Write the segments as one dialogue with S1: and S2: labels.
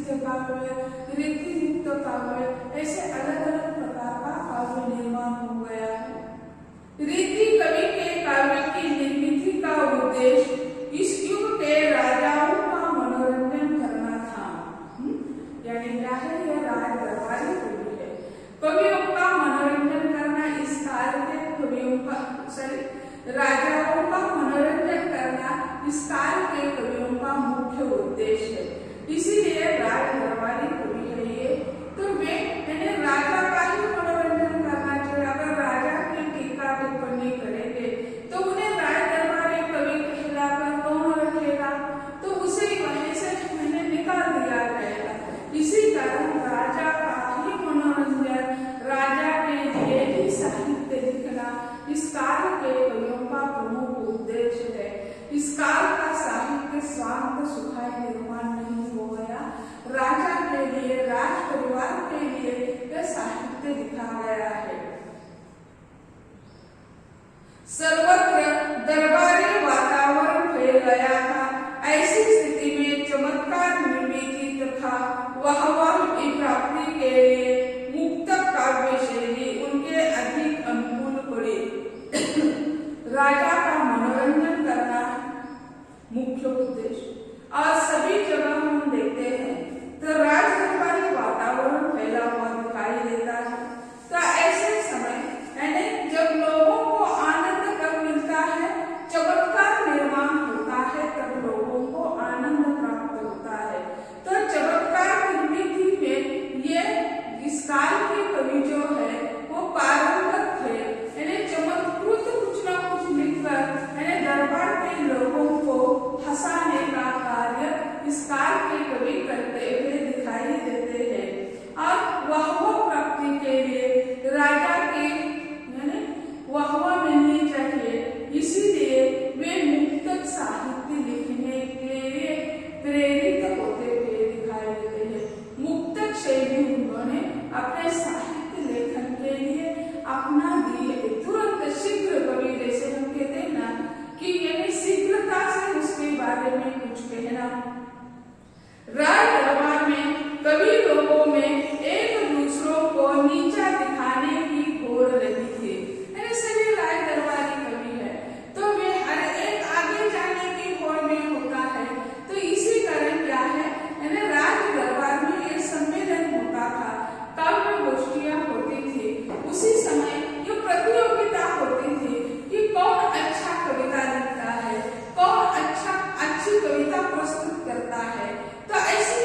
S1: सीधे काव्य, रीति युक्त काव्य, ऐसे अलग अलग प्रकार का काव्य निर्माण हो गया है। रीति कवि के काव्य की निर्मिति का उद्देश्य इस युग के राजाओं का मनोरंजन करना था। यानी क्या है, यह राज दरबारी कवि है। कवियों का मनोरंजन करना इस काल के कवियों का राजाओं का मनोरंजन करना इस काल के कवियों का मुख्य उद्देश्य है। इसीलिए राज दरबारी कवि है ये। तो वे राजा का ही मनोरंजन करना चाहिए। अगर राजा की टीका टिप्पणी करेंगे तो उन्हें राज दरबारी कवि कहलाकर कौन रखेगा, तो उसे वहीं से मैंने निकाल दिया जाएगा। इसी कारण राजा का ही मनोरंजन, राजा के लिए ही साहित्य लिखना इस काल के कवियों का प्रमुख उद्देश्य है। इस काल का साहित्य स्वांत सुखाय निर्माण नहीं हो गया। राजा के लिए, राज परिवार के लिए यह साहित्य लिखा गया है। सर्वत्र दरबारी वातावरण फैल गया था। ऐसी स्थिति में चमत्कार निर्मित तथा वाहवाही की प्राप्ति के लिए मुक्तक काव्य शैली उनके अधिक अनुकूल पड़ी। राजा का मनोरंजन करना मुख्य उद्देश्य। और सभी जगह हम देखते हैं तो राज दरबारी वातावरण फैला हुआ दिखाई देता है। तो ऐसे समय यानी जब लोगों को आनंद कब मिलता है, चमत्कार निर्माण होता है, तब लोगों को आनंद प्राप्त होता है। तो चमत्कार निर्मिति में ये इस काल के कवि जो है वो पारंगत थे। यानी चमत्कृत कुछ न कुछ लिखकर यानी दरबार के लोगों को हंसाने का कार्य इस काल के कवि करते हुए दिखाई देते हैं। और वाहवा प्राप्ति के लिए राजा के यानी वाहवा मिलनी चाहिए, इसीलिए वे मुक्तक साहित्य लिखने के लिए प्रेरित होते हुए दिखाई देते हैं। मुक्तक शैली उन्होंने अपने साहित्य लेखन के लिए अपना दिए। तुरंत शीघ्र कवि, जैसे हम कहते हैं ना कि यानी शीघ्रता से उसके बारे में कुछ कहना। राज दरबार में कवि लोगों में एक दूसरों को नीचा दिखाने की होड़ लगी थी। यानी सभी राज दरबारी कवि है तो वे हर एक आगे जाने की होड़ में होता है। तो इसी कारण क्या है, यानी राज दरबार में एक सम्मेलन होता था, काव्य गोष्ठियां होती थी। उसी समय ये प्रतियोगिता होती थी कि कौन अच्छा कविता लिखता है, कौन अच्छी कविता प्रस्तुत करता है। तो ऐसी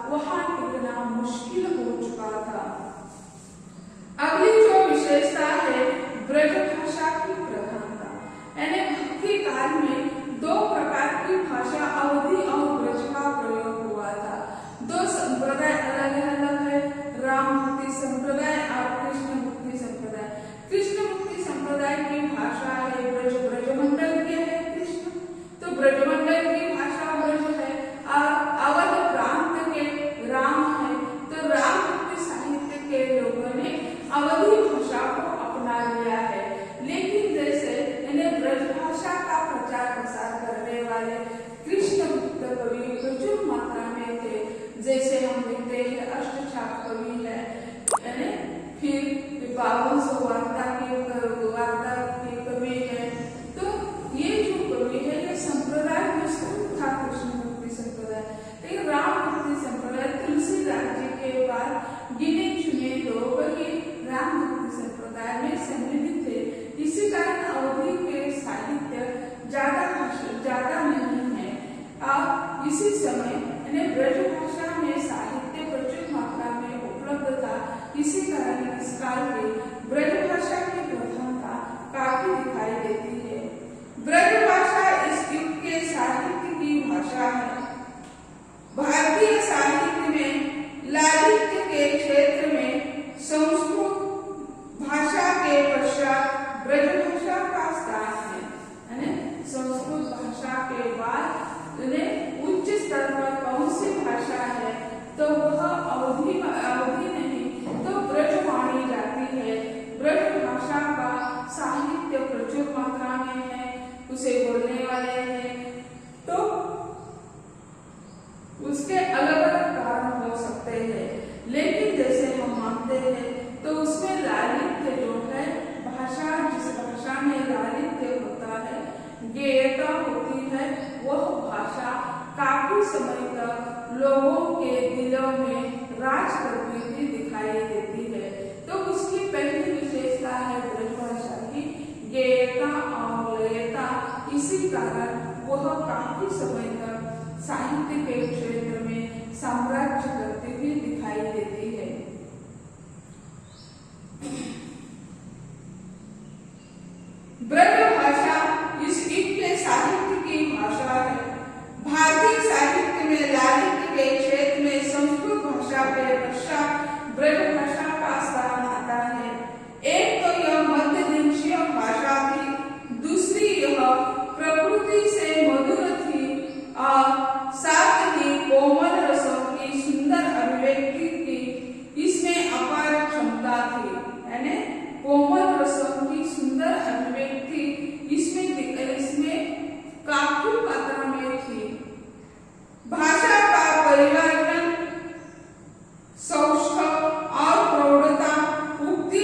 S1: वहां टिकना मुश्किल हो चुका था। अगली जो विशेषता है ब्रज भाषा की प्रधानता, यानी भक्ति काल में दो प्रकार की भाषा अवधि और ब्रज का प्रयोग हुआ था। दो संप्रदाय अलग अलग है, राम भक्ति संप्रदाय और कृष्ण मुक्ति संप्रदाय। कृष्ण मुक्ति संप्रदाय की भाषा है ब्रज, ब्रजमंडल के है कृष्ण, तो ब्रजमंडल की भाषा ब्रज है, और अवध प्रांत के राम है, तो राम भक्ति साहित्य के लोगों ने अवधि भाषा को अपना लिया है। लेकिन जैसे इन्हें ब्रज भाषा का प्रचार प्रसार करने वाले कृष्ण भक्त कवि प्रचुर मात्रा में थे, जैसे हम देखते हैं अष्टछाप कवि है, फिर 52 वार्ता के कवि है। तो ये जो कवि है ये संप्रदाय विस्तृत था कृष्ण भक्ति संप्रदाय। लेकिन राम भक्ति संप्रदाय तुलसीदास जी के बाद गिने चुने लोग ही राम भक्ति संप्रदाय में सम्मिलित थे। इसी कारण अवधि के साहित्य ज्यादा नहीं है। अब इसी समय इन्हें ब्रज भाषा में साहित्य प्रचुर मात्रा में उपलब्ध था। इसी कारण इस काल के ब्रज भाषा की प्रधानता काफी दिखाई देती है। ब्रज भाषा इस युग के साहित्य की भाषा है। भारतीय साहित्य में लालित्य के क्षेत्र में संस्कृत भाषा के पश्चात ब्रज भाषा का स्थान है। संस्कृत भाषा के बाद उच्च स्तर पर कौन सी भाषा है तो वह अवधि नहीं तो ब्रज मानी जाती है। ब्रज भाषा का साहित्य प्रचुर मात्रा में है, उसे बोलने वाले हैं, तो उसके अलग अलग कारण हो सकते हैं। लेकिन जैसे हम मानते हैं तो उसमें लालित्य जो है, भाषा जिस भाषा में लालित्य होता है, गेयता होती है, वह भाषा काफी समय तक लोगों के दिलों में राज करती हुई दिखाई देती है। तो उसकी पहली विशेषता है ब्रज भाषा की गेयता और लयता। इसी कारण वह काफी समय तक साहित्य के क्षेत्र में साम्राज्य करती हुई दिखाई देती है। ब्रज भाषा इस युग के साहित्य की भाषा है। भारतीय साहित्य में लालित्य के क्षेत्र में संस्कृत भाषा के पश्चात ब्रज भाषा का स्थान आता है। एक तो यह मध्य देशीय भाषा थी, दूसरी यह प्रकृति से मधुर थी और साथ ही कोमल रसों की सुंदर अभिव्यक्ति की इसमें अपार क्षमता थी। यानी कोमल रसों की सुंदर अभिव्यक्ति इसमें काफी मात्रा में थी। भाषा का परिवर्तन, सौष्ठव और प्रौढ़ता, उक्ति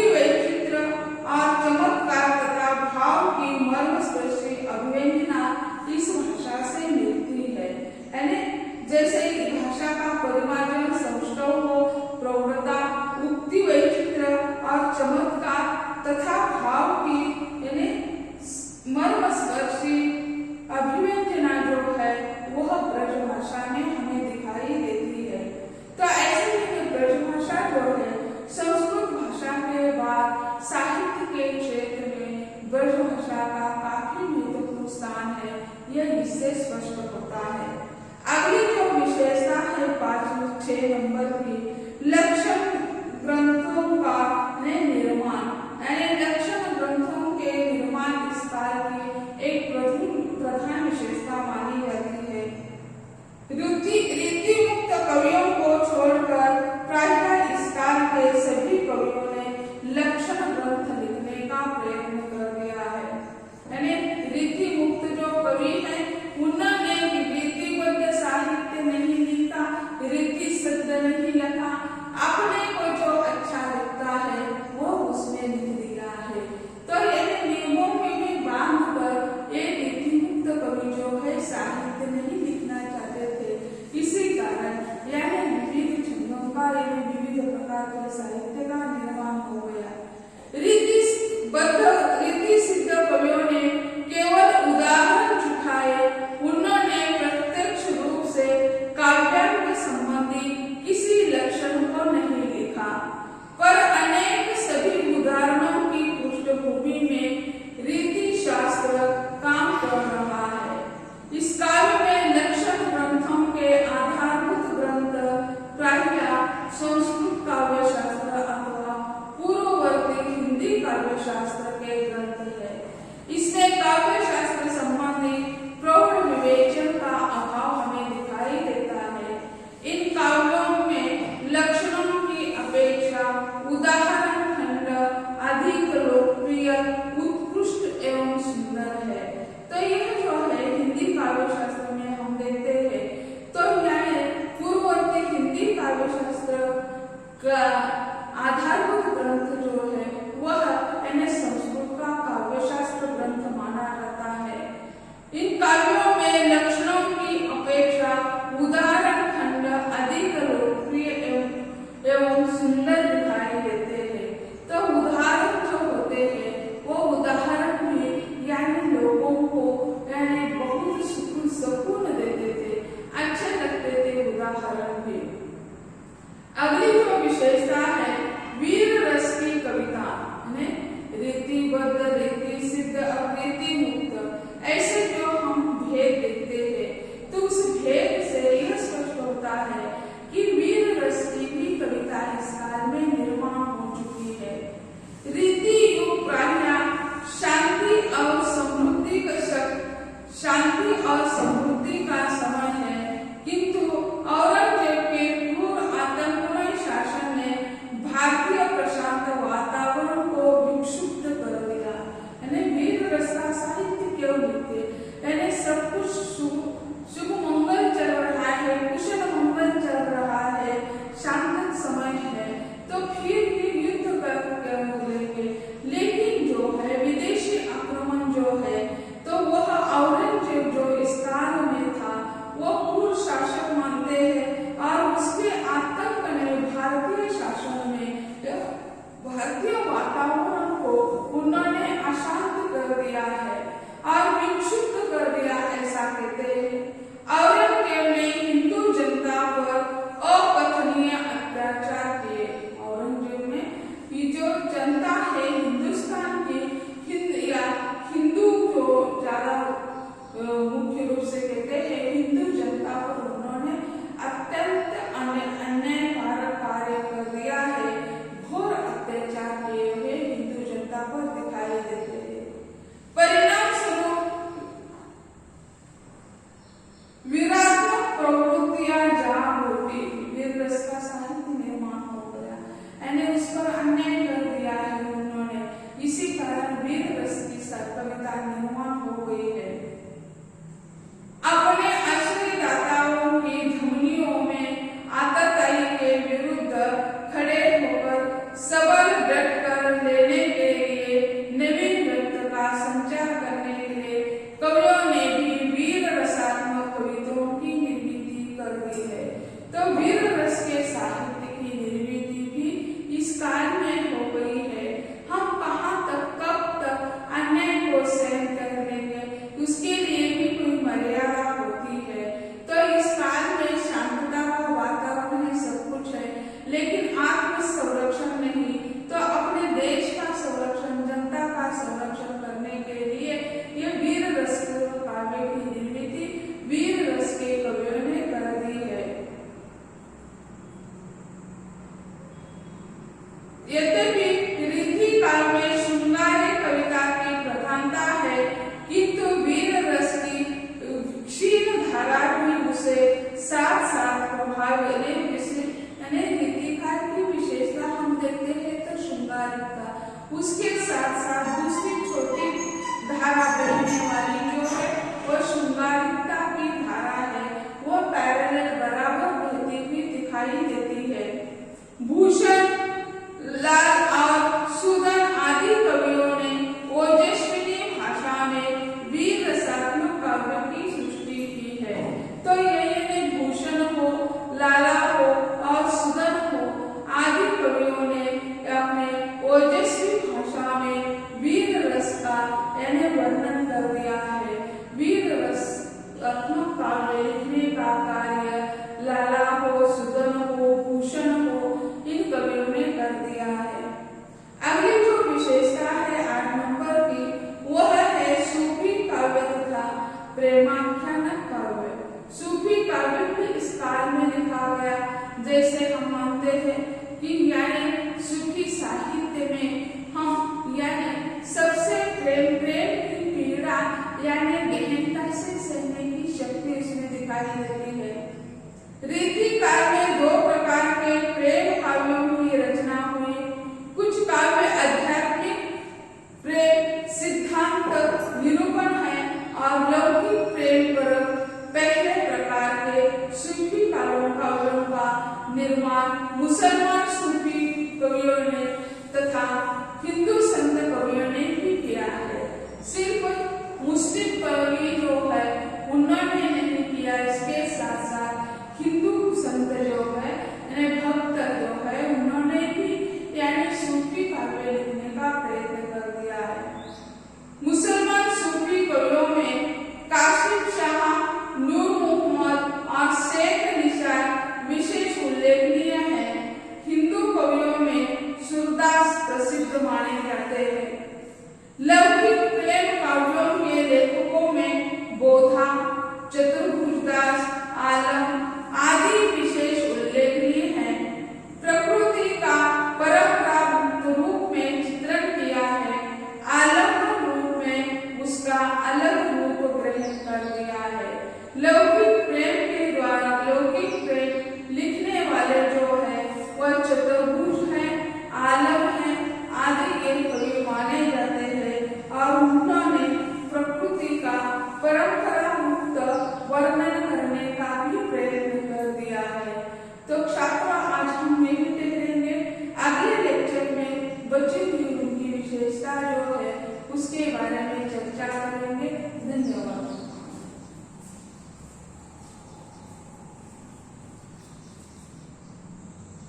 S1: वैचित्र और चमत्कार तथा भाव की मर्मस्पर्शी अभिव्यंजना इस भाषा से मिलती है। यानी जैसे भाषा का परिमार्जन सौष्ठव हो, प्रौढ़ता, उक्ति वैचित्र और चमत्कार तथा भाव की यानी मर्मस्पर्शी अभिव्यंजना जो है वह ब्रज भाषा में हमें दिखाई देती है। तो ऐसे ही ब्रज भाषा जो है संस्कृत भाषा के बाद साहित्य के क्षेत्र में ब्रज भाषा का काफी महत्वपूर्ण स्थान है, यह इससे स्पष्ट होता है। अगली जो विशेषता है 5-6 नंबर की, लक्षण ग्रंथों का निर्माण, यानी लक्षण ग्रंथों के निर्माण इस काल की एक प्रधान विशेषता मानी जाती है। रीति मुक्त कवियों को छोड़कर प्रायः इस काल के सभी कवियों ने लक्षण ग्रंथ लिखने का प्रयत्न कर दिया है। यानी रीति मुक्त जो कवि हैं उन्होंने रीति का आधारभूत ग्रंथ जो है वह संस्कृत का काव्यशास्त्र ग्रंथ माना जाता है। इन काव्यों में लक्षणों की अपेक्षा उदाहरण खंड अधिक लोकप्रिय एवं सुंदर दिखाई देते हैं। तो उदाहरण जो होते हैं वो उदाहरण भी लोगों को बहुत सुकून देते थे, अच्छे लगते थे उदाहरण भी। अगली जो विशेषता है वीर रस की कविता, रीतिबद्ध, रीति सिद्ध और रीति मुक्त, ऐसे जो हम भेद देखते हैं तो उस भेद से यह स्पष्ट होता है कि वीर रस की भी कविता इस काल में निर्माण हो चुकी है। रीति युग प्राय शांति और समृद्धि का समय है, किंतु औरंगजेब के क्रूर आतंकमय शासन ने भारतीय प्रशांत वातावरण को विक्षुब्ध कर दिया। वीर रस का साहित्य क्यों लिखते? सब कुछ शुभ मंगल चल रहा है, कुशल मंगल चल रहा है, शांत समय है, तो फिर भी युद्ध कर क्या बोलेंगे। लेकिन जो है विदेशी आक्रमण जो है तो वह औरंगजेब जो इस काल में था वो क्रूर शासक मानते हैं और उसके आतंक ने भारतीय शासन में भारतीय वातावरण को उन्होंने अशांत कर दिया है और विक्षुब्ध कर दिया, ऐसा कहते हैं। औरंगजेब ने हिंदू जनता पर अकथनीय अत्याचार किए। औरंगजेब ने ये जो जनता है हिंदुस्तान की हिंदू जो ज्यादा मुख्य रूप से कहते हैं हिंदू जनता पर उन्होंने अत्यंत अन्यायकारक कार्य कर दिया है, घोर अत्याचार किए हुए हिंदू जनता पर दिखाई देते हैं। परिणाम स्वरूप वीरात्मक प्रवृत्तियां जाग उठी, वीर रस का साहित्य निर्माण हो गया, उस पर अन्याय कर दिया है उन्होंने, इसी कारण वीर रस की कविता निर्माण हो गई है। अपने आश्रयदाताओं की धमनियों में आतताई के विरुद्ध खड़े होकर सबल डटकर लेने के लिए नवीन व्यक्त का संचार करने के लिए कवियों ने भी वीर रसात्मक कविताओं की निर्मिति कर दी है। तो वीर रस के साहित्य की निर्मिति भी इस काल में हो गई है। हम कहाँ तक कब तक अन्याय को सहन कर लेंगे, उसके लिए भी कोई मर्यादा होती है। तो इस काल में शांतता का वातावरण है, सब कुछ है, लेकिन आत्म संरक्षण नहीं, तो अपने देश का संरक्षण, जनता का संरक्षण करने के लिए ये वीर रस काव्य की निर्मिति वीर रस के कवियों ने कर दी है। यद्यपि रीति काल में श्रृंगारी कविता की प्रधानता है, किंतु वीर रस की क्षीण धारा भी उसे साथ साथ प्रभाव रीति काल की विशेषता हम देखते हैं तो श्रृंगारिकता, उसके साथ साथ दूसरी छोटी धारा बहने वाली जो है वो श्रृंगारिकता की धारा है, वो पैरेलल बराबर बहती हुई दिखाई देती है। भूषण, लाल और सुदन आदि कवियों ने ओजस्विनी भाषा में वीर रसात्मक काव्य की सृष्टि की है। तो ये भूषण हो, लाला हो और सुदन हो आदि कवियों ने अपने ओजस्वी भाषा में वीर रस का वर्णन कर दिया है। वीर रसात्मक काव्य लिखने का कार्य लाला हो, सुदन हो, भूषण हो, इन कवियों ने कर दिया है। अगली जो विशेषता है 8 नंबर की, वह है सूफी काव्य तथा प्रेमाख्यान काव्य। सूफी काव्य भी इस काल में लिखा गया, जैसे हम मानते हैं कि सूफी साहित्य में हम सबसे प्रेम की पीड़ा गहनता से सहने की शक्ति इसमें दिखाई देती है। रीति काल में 2 प्रकार के प्रेम काव्यों की रचना हुई। कुछ काव्य आध्यात्मिक प्रेम सिद्धांत निरूपण है और लौकिक प्रेम पर पहले प्रकार के सूफी काव्यों का निर्माण मुसलमान बची हुई उनकी विशेषता जो है उसके बारे में चर्चा करेंगे। धन्यवाद।